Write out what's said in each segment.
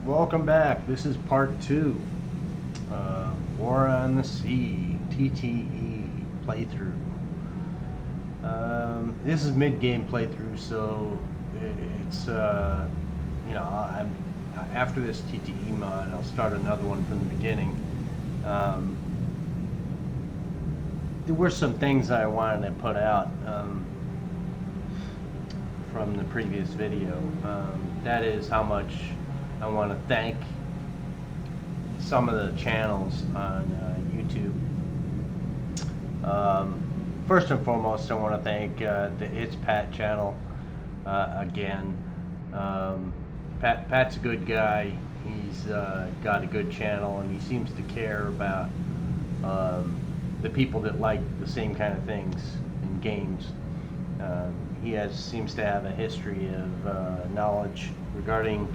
Welcome back. This is part 2. On the Sea TTE playthrough. This is mid-game playthrough, so it's I'm after this TTE mod, I'll start another one from the beginning. There were some things I wanted to put out from the previous video. That is how much I want to thank some of the channels on YouTube. First and foremost, I want to thank the It's Pat channel again. Pat's a good guy. He's got a good channel, and he seems to care about the people that like the same kind of things in games. He seems to have a history of knowledge regarding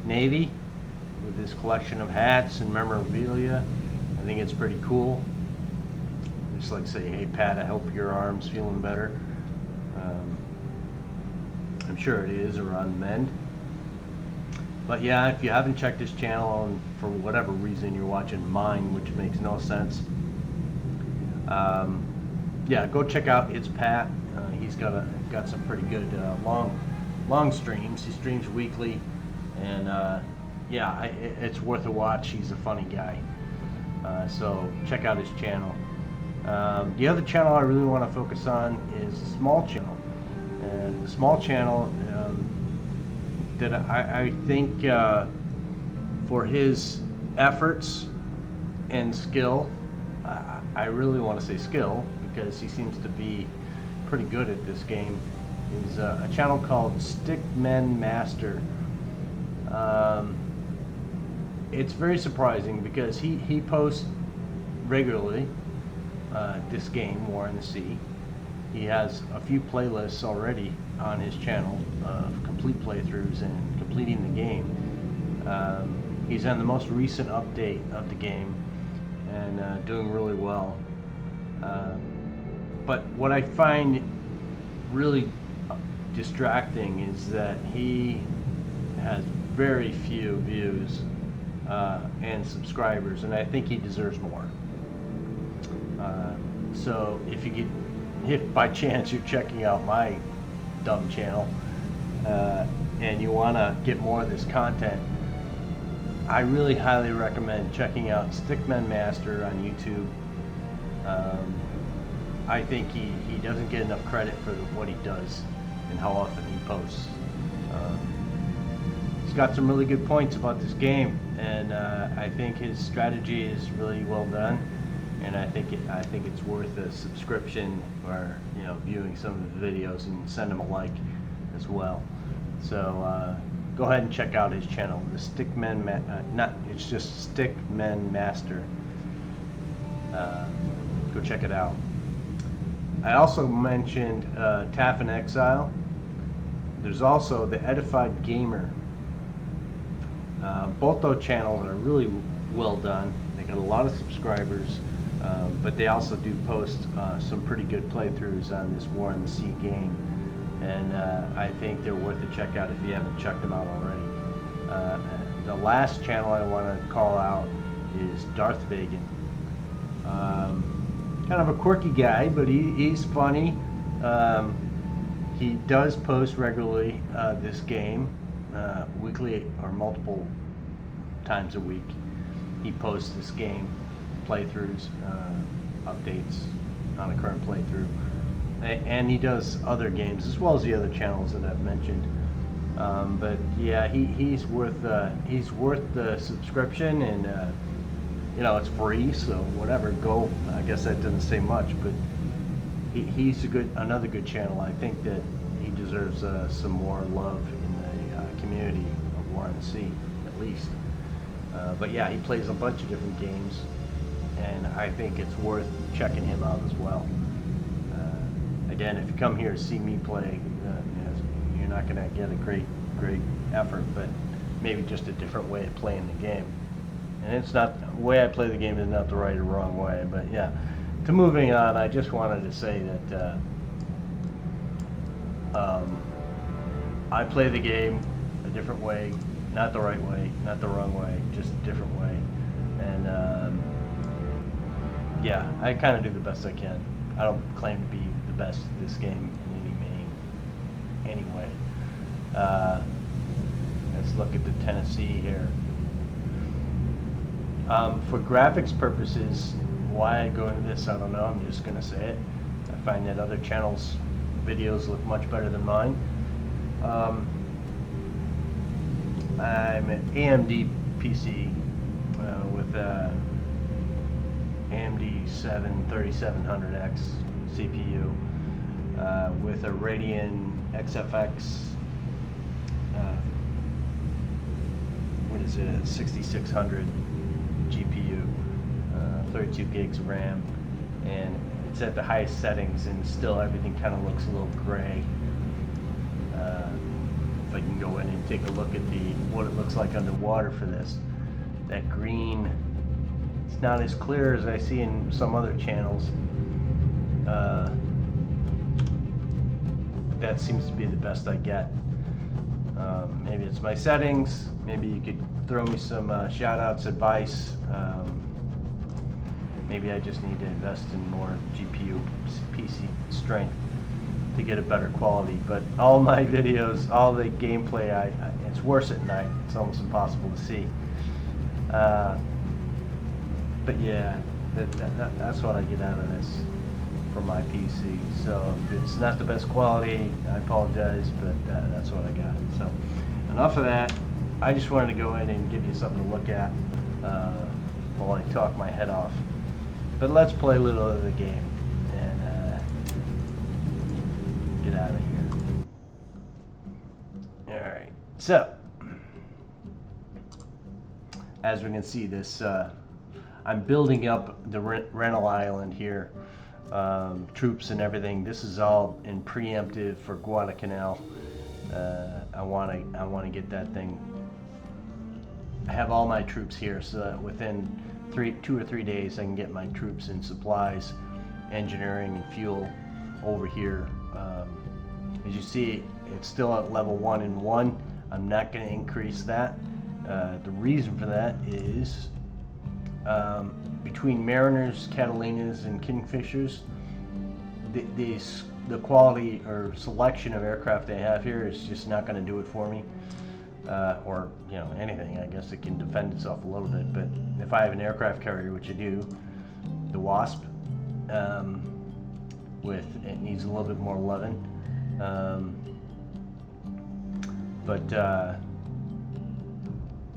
Navy with his collection of hats and memorabilia. I think it's pretty cool. Just like say, hey Pat, I hope your arm's feeling better. I'm sure it is, or on the mend. But yeah, if you haven't checked his channel, and for whatever reason you're watching mine, which makes no sense, yeah, go check out It's Pat. He's got some pretty good long streams. He streams weekly, and yeah, it's worth a watch. He's a funny guy. So check out his channel. The other channel I really want to focus on is the small channel. And the small channel that I think for his efforts and skill, I really want to say skill, because he seems to be pretty good at this game, is a channel called Stickmen Master. It's very surprising because he posts regularly this game, War in the Sea. He has a few playlists already on his channel of complete playthroughs and completing the game. He's on the most recent update of the game and doing really well. But what I find really distracting is that he has very few views and subscribers, and I think he deserves more. So if by chance you're checking out my dumb channel and you want to get more of this content, I really highly recommend checking out Stickmen Master on YouTube. I think he doesn't get enough credit for what he does and how often he posts. He's got some really good points about this game, and I think his strategy is really well done. And I think it's worth a subscription, or viewing some of the videos, and send him a like as well. So go ahead and check out his channel, the it's just Stickmen Master. Go check it out. I also mentioned Taff in Exile. There's also the Edified Gamer. Both those channels are really well done. They got a lot of subscribers. But they also do post some pretty good playthroughs on this War in the Sea game, and I think they're worth a check out if you haven't checked them out already. The last channel I want to call out is Darth Vegan. Kind of a quirky guy, but he's funny. He does post regularly this game, weekly or multiple times a week. He posts this game playthroughs, updates on a current playthrough, and he does other games as well as the other channels that I've mentioned. But yeah, he's worth the subscription, and it's free, so whatever. Go. I guess that doesn't say much, but he's another good channel. I think that he deserves some more love in the community of War on the Sea, at least. But yeah, he plays a bunch of different games, and I think it's worth checking him out as well. Again, if you come here to see me play, you're not going to get a great effort, but maybe just a different way of playing the game. And it's not, the way I play the game is not the right or wrong way, but yeah. To moving on, I just wanted to say that I play the game a different way not the right way, not the wrong way, just a different way. And yeah, I kind of do the best I can. I don't claim to be the best at this game in any way. Let's look at the Tennessee here. For graphics purposes, why I go into this, I don't know. I'm just going to say it. I find that other channels' videos look much better than mine. I'm an AMD PC with AMD 3700X CPU with a Radeon XFX. What is it? 6600 GPU, 32 gigs of RAM, and it's at the highest settings, and still everything kind of looks a little gray. If I can go in and take a look at what it looks like underwater for this, that green, it's not as clear as I see in some other channels. That seems to be the best I get. Maybe it's my settings. Maybe you could throw me some shout-outs, advice. Maybe I just need to invest in more GPU PC strength to get a better quality. But all my videos, all the gameplay, it's worse at night. It's almost impossible to see. But yeah, that's what I get out of this for my PC. So if it's not the best quality, I apologize, but that's what I got. So enough of that. I just wanted to go in and give you something to look at while I talk my head off. But let's play a little of the game and get out of here. Alright, so as we can see, this I'm building up the rental island here, troops and everything. This is all in preemptive for Guadalcanal. I want to get that thing. I have all my troops here, so that within 2 or 3 days I can get my troops and supplies, engineering and fuel over here. As you see, it's still at level 1 and 1. I'm not going to increase that. The reason for that is between Mariners, Catalinas, and Kingfishers, the quality or selection of aircraft they have here is just not going to do it for me. Or anything. I guess it can defend itself a little bit, but if I have an aircraft carrier, which I do, the Wasp, it needs a little bit more loving,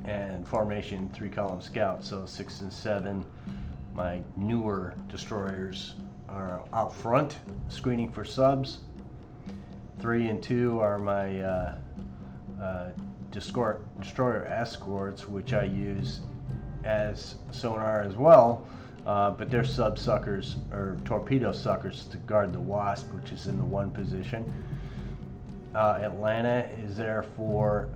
and formation 3-column scout, so 6 and 7. My newer destroyers are out front screening for subs. 3 and 2 are my destroyer escorts, which I use as sonar as well, but they're sub suckers or torpedo suckers to guard the Wasp, which is in the 1 position. Atlanta is there for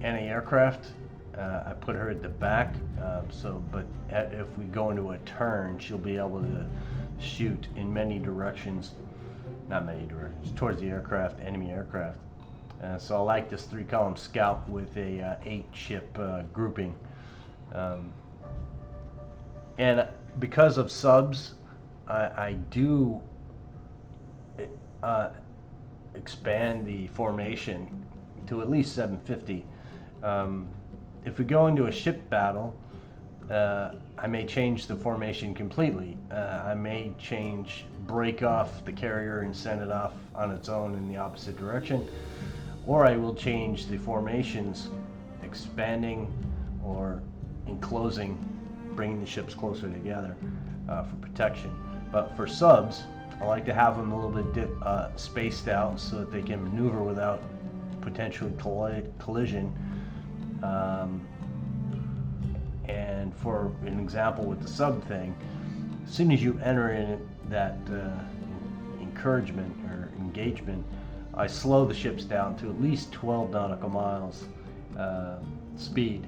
anti-aircraft. I put her at the back, but if we go into a turn, she'll be able to shoot in many directions, not many directions, towards the aircraft, enemy aircraft. So I like this 3-column scout with a 8-ship grouping. And because of subs, I do expand the formation to at least 750. If we go into a ship battle, I may change the formation completely. I may break off the carrier and send it off on its own in the opposite direction. Or I will change the formations, expanding or enclosing, bringing the ships closer together for protection. But for subs, I like to have them a little bit spaced out so that they can maneuver without potential collision. And for an example with the sub thing, as soon as you enter in that encouragement or engagement, I slow the ships down to at least 12 nautical miles speed.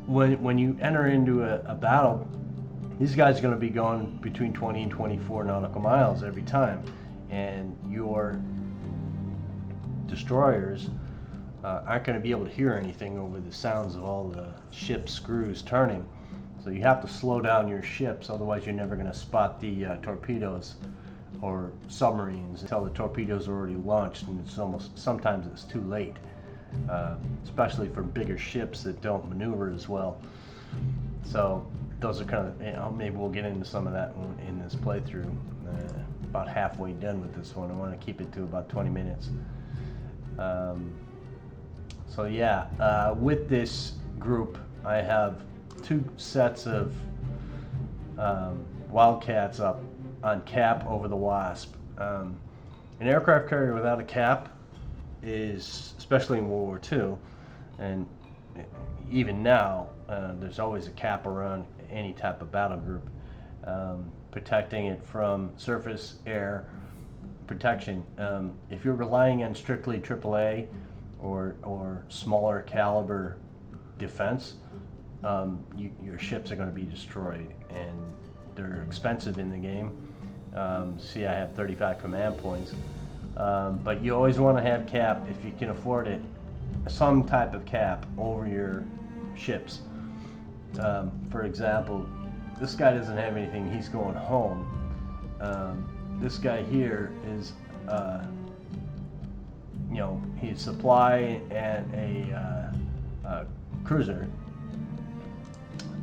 When you enter into a battle, these guys are going to be going between 20 and 24 nautical miles every time, and your destroyers aren't going to be able to hear anything over the sounds of all the ship's screws turning. So you have to slow down your ships, otherwise you're never going to spot the torpedoes or submarines until the torpedoes are already launched, and sometimes it's too late, especially for bigger ships that don't maneuver as well. So those are kind of, maybe we'll get into some of that in this playthrough. About halfway done with this one. I want to keep it to about 20 minutes. So yeah, with this group, I have 2 sets of Wildcats up on cap over the Wasp. An aircraft carrier without a cap is, especially in World War II, and even now, there's always a cap around any type of battle group, protecting it from surface, air protection. If you're relying on strictly AAA or smaller caliber defense, your ships are going to be destroyed, and they're expensive in the game. See, I have 35 command points, but you always want to have cap, if you can afford it, some type of cap over your ships. For example, this guy doesn't have anything, he's going home. This guy here is, he's supply and a cruiser,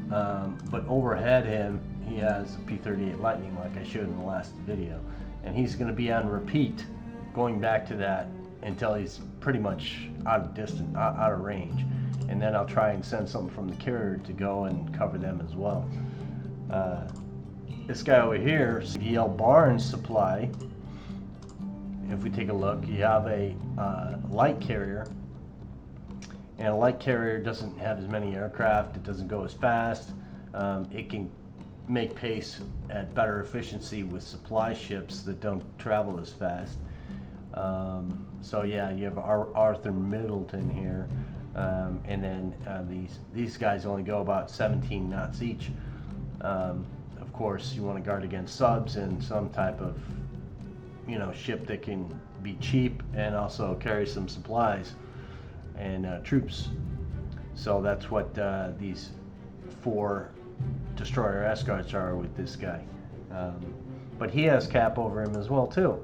but overhead him he has a P-38 Lightning, like I showed in the last video, and he's going to be on repeat going back to that until he's pretty much out of range, and then I'll try and send something from the carrier to go and cover them as well. This guy over here, CVL Barnes supply, if we take a look, you have a light carrier, and a light carrier doesn't have as many aircraft, it doesn't go as fast, it can make pace at better efficiency with supply ships that don't travel as fast. So yeah, you have Arthur Middleton here, and then these guys only go about 17 knots each. Of course, you want to guard against subs and some type of ship that can be cheap and also carry some supplies and troops. So that's what these 4 destroyer escorts are with this guy. But he has cap over him as well too.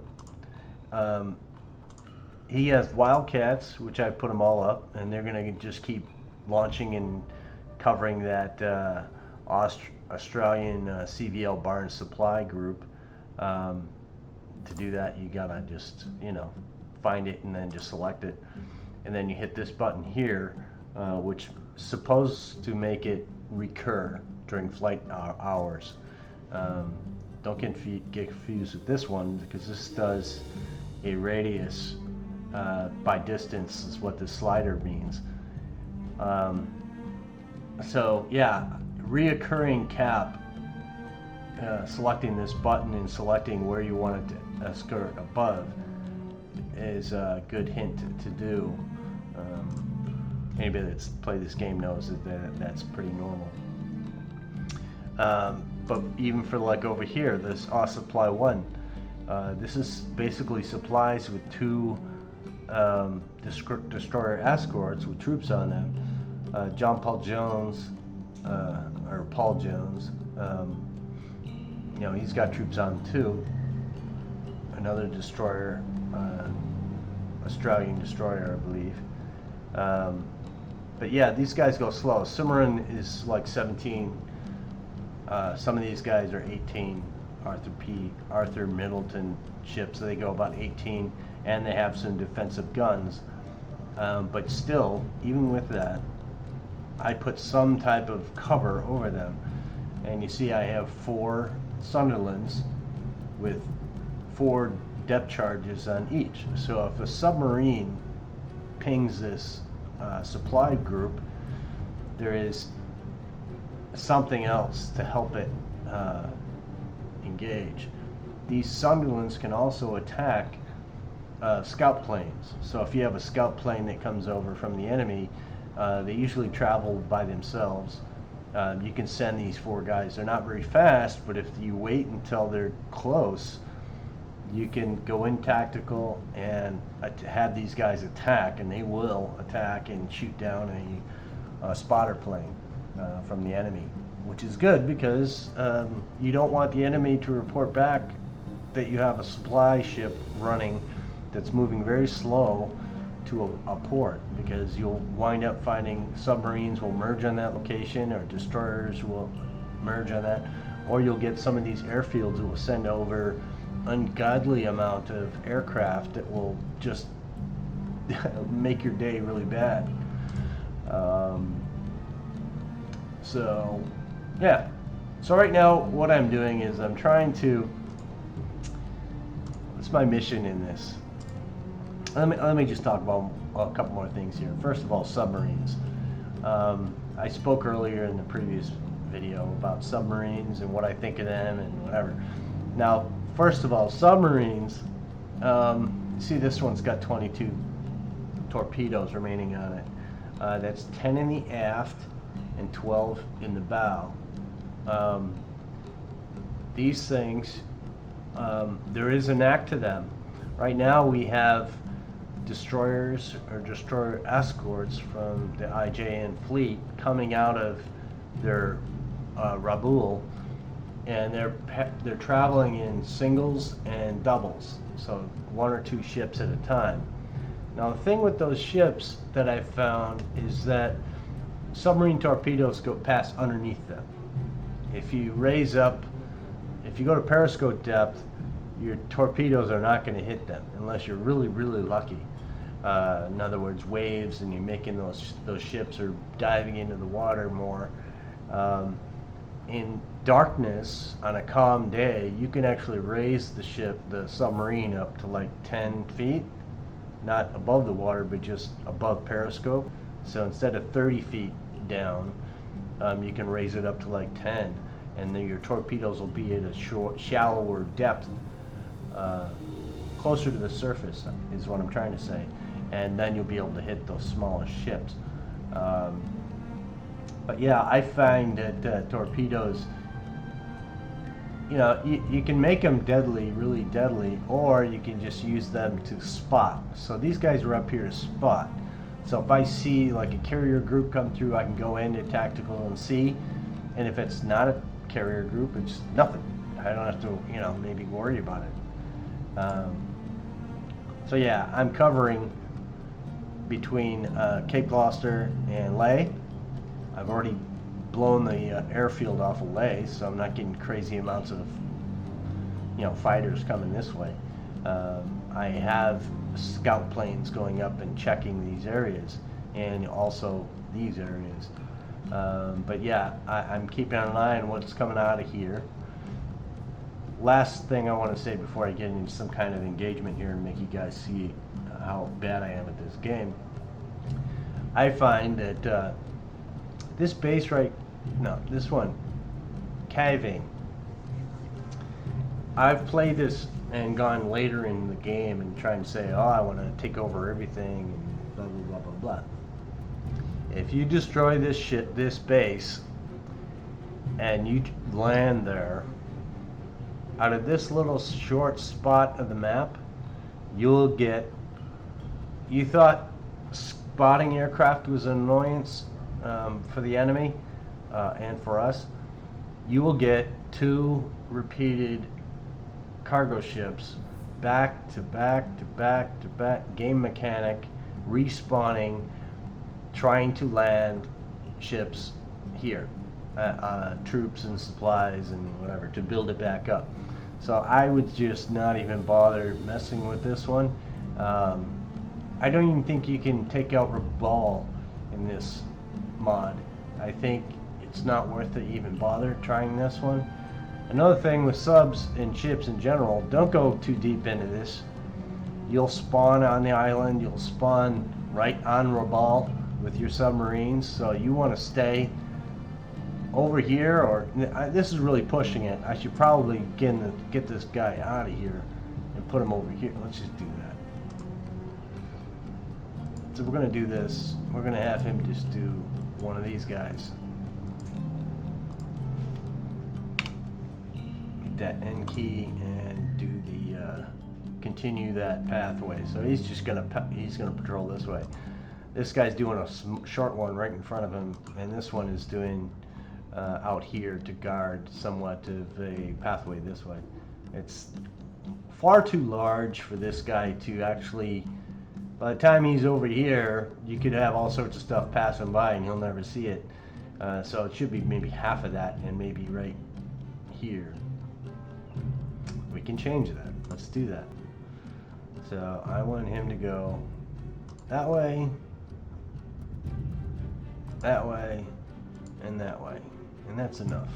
He has Wildcats, which I've put them all up, and they're going to just keep launching and covering that Australian CVL Barnes supply group. To do that, you gotta just find it and then just select it, and then you hit this button here, which is supposed to make it recur during flight hours. Don't get confused with this one, because this does a radius by distance is what this slider means. So yeah, reoccurring cap, selecting this button and selecting where you want it to escort above is a good hint to do. Anybody that's played this game knows that's pretty normal. But even for like over here, this Supply 1, this is basically supplies with 2 destroyer escorts with troops on them. John Paul Jones, or Paul Jones, he's got troops on too. Another destroyer, Australian destroyer, I believe. But yeah, these guys go slow. Cimarron is like 17. Some of these guys are 18. Arthur Middleton ships, they go about 18, and they have some defensive guns. But still, even with that, I put some type of cover over them. And you see I have 4 Sunderlands with 4 depth charges on each. So if a submarine pings this supply group, there is something else to help it engage. These Sunderlands can also attack scout planes. So if you have a scout plane that comes over from the enemy, they usually travel by themselves. You can send these 4 guys. They're not very fast, but if you wait until they're close, you can go in tactical and have these guys attack, and they will attack and shoot down a spotter plane from the enemy, which is good because you don't want the enemy to report back that you have a supply ship running that's moving very slow to a port, because you'll wind up finding submarines will merge on that location, or destroyers will merge on that, or you'll get some of these airfields that will send over ungodly amount of aircraft that will just make your day really bad. So yeah, so right now what I'm doing is I'm trying to, what's my mission in this? Let me just talk about a couple more things here. First of all, submarines. I spoke earlier in the previous video about submarines and what I think of them and whatever. Now, first of all, submarines, see this one's got 22 torpedoes remaining on it. That's 10 in the aft and 12 in the bow. These things, there is a knack to them. Right now we have destroyers or destroyer escorts from the IJN fleet coming out of their Rabaul, and they're traveling in singles and doubles, so 1 or 2 ships at a time. Now the thing with those ships that I've found is that submarine torpedoes go past underneath them. If you raise up, if you go to periscope depth, your torpedoes are not going to hit them unless you're really, really lucky. In other words, waves, and you're making those ships are diving into the water more. In darkness on a calm day, you can actually raise the submarine up to like 10 feet, not above the water, but just above periscope. So instead of 30 feet down, you can raise it up to like 10, and then your torpedoes will be at a shallower depth, closer to the surface is what I'm trying to say, and then you'll be able to hit those smaller ships. But yeah, I find that torpedoes, you know, you can make them deadly, really deadly, or you can just use them to spot. So these guys are up here to spot. So if I see like a carrier group come through, I can go into tactical and see. And if it's not a carrier group, it's nothing. I don't have to, you know, maybe worry about it. So yeah, I'm covering between Cape Gloucester and Ley. I've already blown the airfield off of Ley, so I'm not getting crazy amounts of, you know, fighters coming this way. I have scout planes going up and checking these areas, and also these areas. But yeah, I'm keeping an eye on what's coming out of here. Last thing I want to say before I get into some kind of engagement here and make you guys see how bad I am at this game. I find that this base this one, Caving, I've played this and gone later in the game and trying to say, oh, I want to take over everything and blah, blah, blah, blah, blah. If you destroy this base and you land there, out of this little short spot of the map, you'll get, you thought spotting aircraft was an annoyance for the enemy and for us, you will get 2 repeated cargo ships back to back to back to back, game mechanic, respawning, trying to land ships here, troops and supplies and whatever, to build it back up. So I would just not even bother messing with this one. I don't even think you can take out Rabaul in this mod. I think it's not worth it even bother trying this one. Another thing with subs and ships in general, don't go too deep into this. You'll spawn on the island, you'll spawn right on Rabaul with your submarines, so you want to stay over here, or this is really pushing it. I should probably get this guy out of here and put him over here. Let's just do that. So we're going to do this. We're going to have him just do one of these guys. Hit that N key and do the continue that pathway. So he's just gonna patrol this way. This guy's doing a short one right in front of him, and this one is doing out here to guard somewhat of a pathway this way. It's far too large for this guy to actually, by the time he's over here, you could have all sorts of stuff passing by and he'll never see it. So it should be maybe half of that, and maybe right here. We can change that. Let's do that. So I want him to go that way, and that way. And that's enough.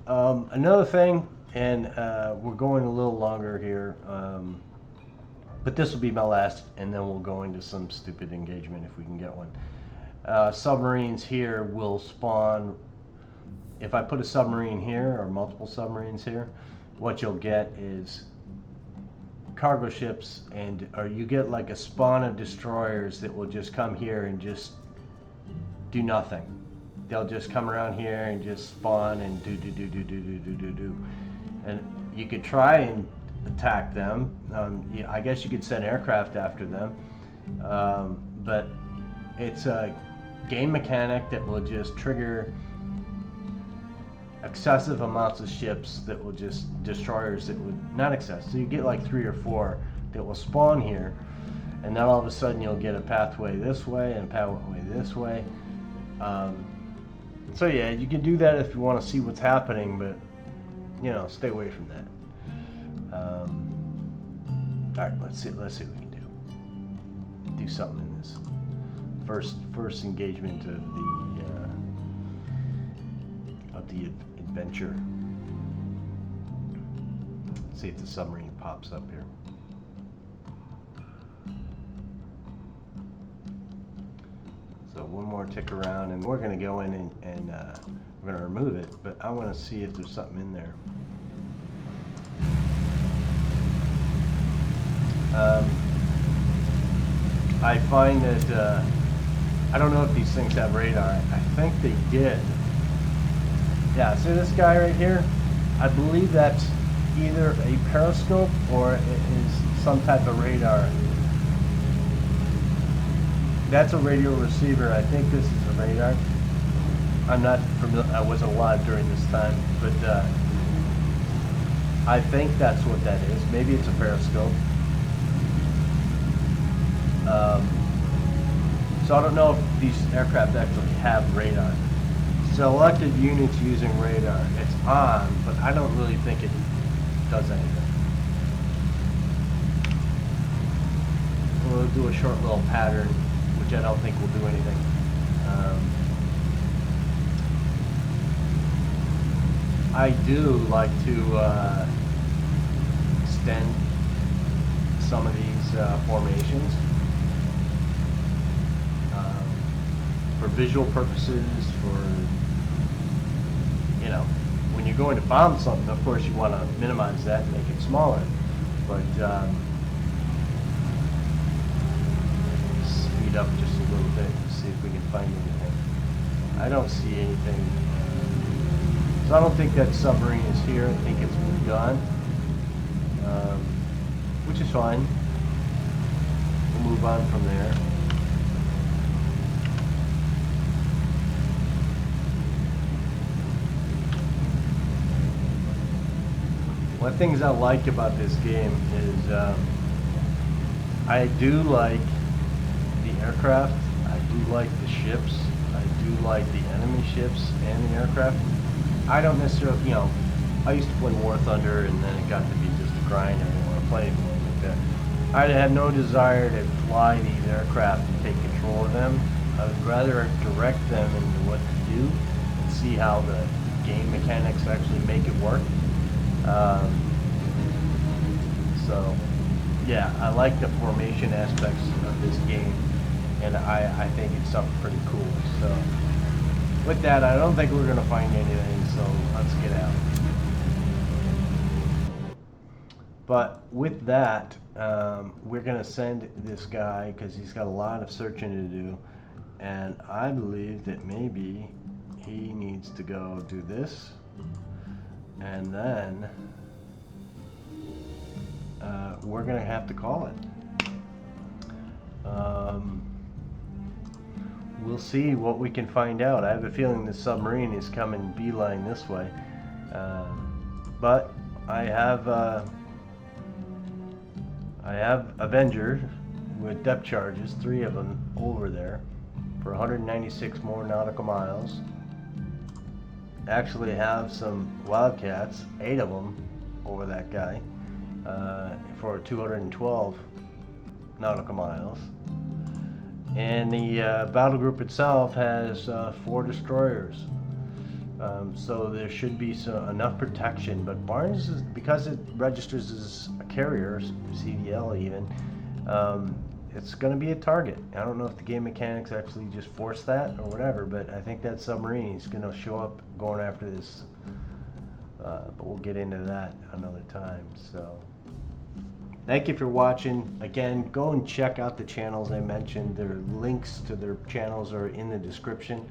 Another thing, and we're going a little longer here, but this will be my last, and then we'll go into some stupid engagement if we can get one. Submarines here will spawn. If I put a submarine here, or multiple submarines here, what you'll get is cargo ships, or you get like a spawn of destroyers that will just come here and just do nothing. They'll just come around here and just spawn and do. And you could try and attack them. I guess you could send aircraft after them. But it's a game mechanic that will just trigger excessive amounts of ships that will just, destroyers that would not excess. So you get like 3 or 4 that will spawn here, and then all of a sudden you'll get a pathway this way and a pathway this way. So yeah, you can do that if you want to see what's happening, but you know, stay away from that. All right, let's see what we can do. Do something in this first engagement of the adventure. Let's see if the submarine pops up here. So one more tick around, and we're going to go in and we're going to remove it, but I want to see if there's something in there. I find that I don't know if these things have radar. I think they did. Yeah, see this guy right here? I believe that's either a periscope or it is some type of radar. That's a radio receiver. I think this is a radar. I'm not familiar. I wasn't alive during this time, but I think that's what that is. Maybe it's a periscope. So I don't know if these aircraft actually have radar. Selected units using radar. It's on, but I don't really think it does anything. We'll do a short little pattern, which I don't think will do anything. I do like to extend some of these formations for visual purposes, for, you know, when you're going to bomb something, of course you want to minimize that and make it smaller, but speed up just a little bit to see if we can find anything. I don't see anything. So I don't think that submarine is here. I think it's moved on, which is fine. We'll move on from there. One of the things I like about this game is I do like the aircraft, I do like the ships, I do like the enemy ships and the aircraft. I don't necessarily, you know, I used to play War Thunder, and then it got to be just a grind. I didn't want to play anymore like that. I had no desire to fly these aircraft and take control of them. I would rather direct them into what to do and see how the game mechanics actually make it work. So yeah, I like the formation aspects of this game, and I think it's something pretty cool. So with that, I don't think we're going to find anything, so let's get out. But with that, we're going to send this guy, because he's got a lot of searching to do, and I believe that maybe he needs to go do this, and then we're gonna have to call it. We'll see what we can find out. I have a feeling the submarine is coming beeline this way, but I have Avenger with depth charges, 3 of them over there for 196 more nautical miles. Actually have some Wildcats, 8 of them over that guy for 212 nautical miles. And the battle group itself has 4 destroyers. So there should be enough protection, but Barnes, because it registers as a carrier, CDL even, it's going to be a target. I don't know if the game mechanics actually just force that or whatever, but I think that submarine is going to show up going after this. But we'll get into that another time. So thank you for watching. Again, go and check out the channels I mentioned. Their links to their channels are in the description.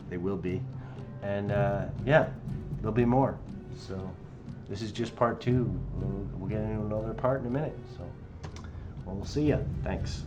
They will be. And yeah, there'll be more. So this is just part 2. We'll get into another part in a minute. So we'll see ya. Thanks.